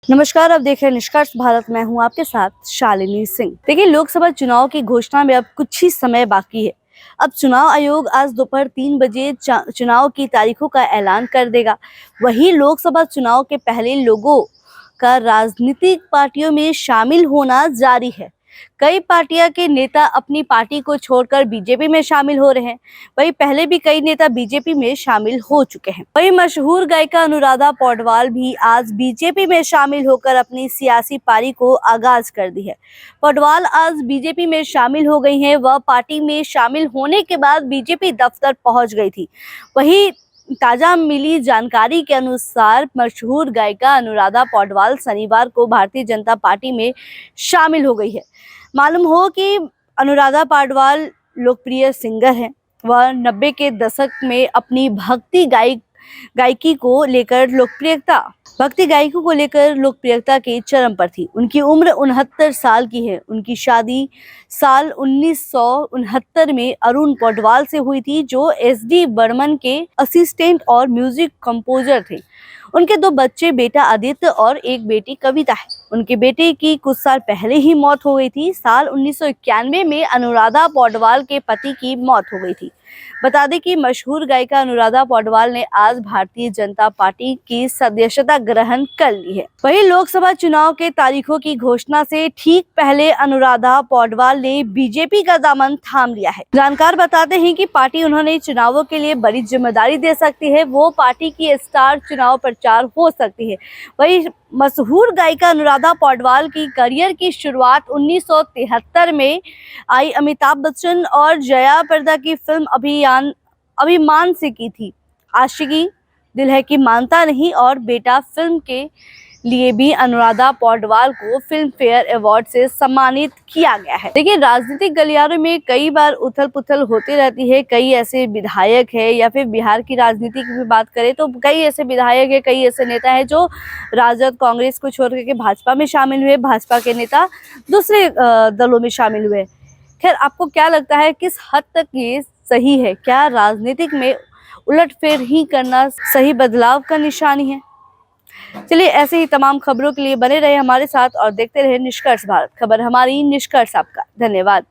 नमस्कार, आप देख रहे हैं निष्कर्ष भारत। मैं हूं आपके साथ शालिनी सिंह। देखिए, लोकसभा चुनाव की घोषणा में अब कुछ ही समय बाकी है। अब चुनाव आयोग आज दोपहर 3 बजे चुनाव की तारीखों का ऐलान कर देगा। वहीं लोकसभा चुनाव के पहले लोगों का राजनीतिक पार्टियों में शामिल होना जारी है। कई पार्टियां के नेता अपनी पार्टी को छोड़कर बीजेपी में शामिल हो रहे हैं। वहीं पहले भी कई नेता बीजेपी में शामिल हो चुके हैं। वहीं मशहूर गायिका अनुराधा पौडवाल भी आज बीजेपी में शामिल होकर अपनी सियासी पारी को आगाज कर दी है। पौडवाल आज बीजेपी में शामिल हो गई हैं। वह पार्टी में शामिल होने के बाद बीजेपी दफ्तर पहुंच गई थी। वहीं ताजा मिली जानकारी के अनुसार मशहूर गायिका अनुराधा पौडवाल शनिवार को भारतीय जनता पार्टी में शामिल हो गई है। मालूम हो कि अनुराधा पौडवाल लोकप्रिय सिंगर हैं। वह 90 के दशक में अपनी गायकी को लेकर लोकप्रियता के चरम पर थी। उनकी उम्र 69 साल की है। उनकी शादी साल 1969 में अरुण पौडवाल से हुई थी, जो एस.डी. बर्मन के असिस्टेंट और म्यूजिक कंपोजर थे। उनके 2 बच्चे, बेटा आदित्य और एक बेटी कविता है। उनके बेटे की कुछ साल पहले ही मौत हो गई थी। साल 1991 में अनुराधा पौडवाल के पति की मौत हो गई थी। बता दें कि मशहूर गायिका अनुराधा पौडवाल ने आज भारतीय जनता पार्टी की सदस्यता ग्रहण कर ली है। वहीं लोकसभा चुनाव के तारीखों की घोषणा से ठीक पहले अनुराधा पौडवाल ने बीजेपी का दामन थाम लिया है। जानकार बताते हैं कि पार्टी उन्होंने चुनावों के लिए बड़ी जिम्मेदारी दे सकती है। वो पार्टी की स्टार चुनाव प्रचार हो सकती है। वहीं मशहूर गायिका अनुराधा पौडवाल की करियर की शुरुआत 1973 में आई अमिताभ बच्चन और जया प्रदा की फिल्म अभिमान से की थी। आशिकी दिल है कि मानता नहीं और बेटा फिल्म के लिए भी अनुराधा पौडवाल को फिल्म फेयर अवार्ड से सम्मानित किया गया है। देखिए, राजनीतिक गलियारों में कई बार उथल पुथल होती रहती है। कई ऐसे विधायक है, या फिर बिहार की राजनीति की भी बात करें तो कई ऐसे विधायक है, कई ऐसे नेता है जो राजद कांग्रेस को छोड़ करके भाजपा में शामिल हुए। भाजपा के नेता दूसरे दलों में शामिल हुए। खैर, आपको क्या लगता है, किस हद तक ये सही है? क्या राजनीतिक में उलटफेर ही करना सही बदलाव का निशानी है? चलिए, ऐसे ही तमाम खबरों के लिए बने रहे हमारे साथ और देखते रहे निष्कर्ष भारत। खबर हमारी, निष्कर्ष आपका। धन्यवाद।